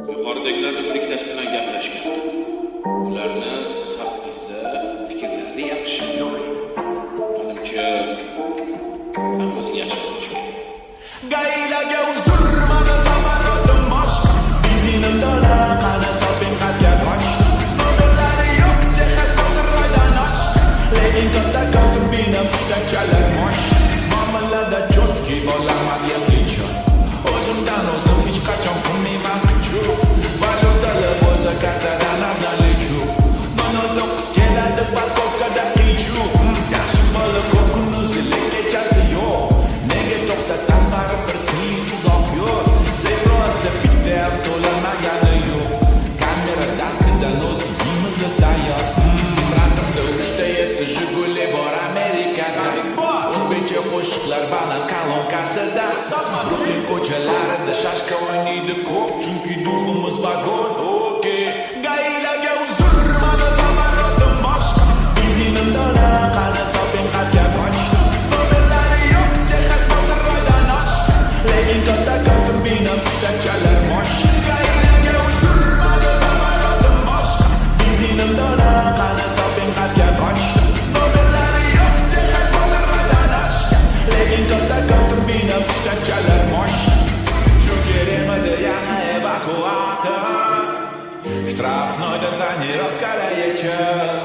Yuqoridagilarning bir ikkitasi bilan gaplashgan. Ularni siz haqingizda fikrlari yaxshi. Menimcha hammasiga yaxshi bo'lishi kerak. Gailaga uzr mana tamarotim mosh Bizinim dola qani toping qatga qosh Nomerlari yo'q jihat motorroydan osh Lekin katta ko'rbina fushtak chalar mosh Muomalada chotki bo'laman yaslicha O'zimdan o'zim hech qachon qilmayman kuchu Valyutalar bo'lsa kattadan abdalichu 09 keladi parkovkada qichu Yaxshi bola ko'p kunduzi lek kechasi yo'q Nega to'xtatasiz baribir tiysiz oq yo'l Zefronda bitta avtolanmagani yo'q Kamera dastidan o'zi yimizda tayyor Ratimda 3ta 7 Jiguli bor Amerikada O'zbekcha qo'shiqlar baland kolonkasida Brooklyn ko'chalarida shashka o'ynaydi ko'p Chunki duximiz vagon okey Gailaga uzr mana tamarotim mosh Bizinim dola qani toping qatga qoch Nomerlari yo'q jihat motorroydan osh Lekin katta ko'rbina fushtak chalar mosh Gailaga uzr mana tamarotim mosh Bizinim dola qani toping qatga qoch Nomerlari yo'q jihat motorroydan osh Lekin katta ko'rbina fushtak chalar mosh Shu kerakmidi yana evakuator Штрафной до тонировка лечит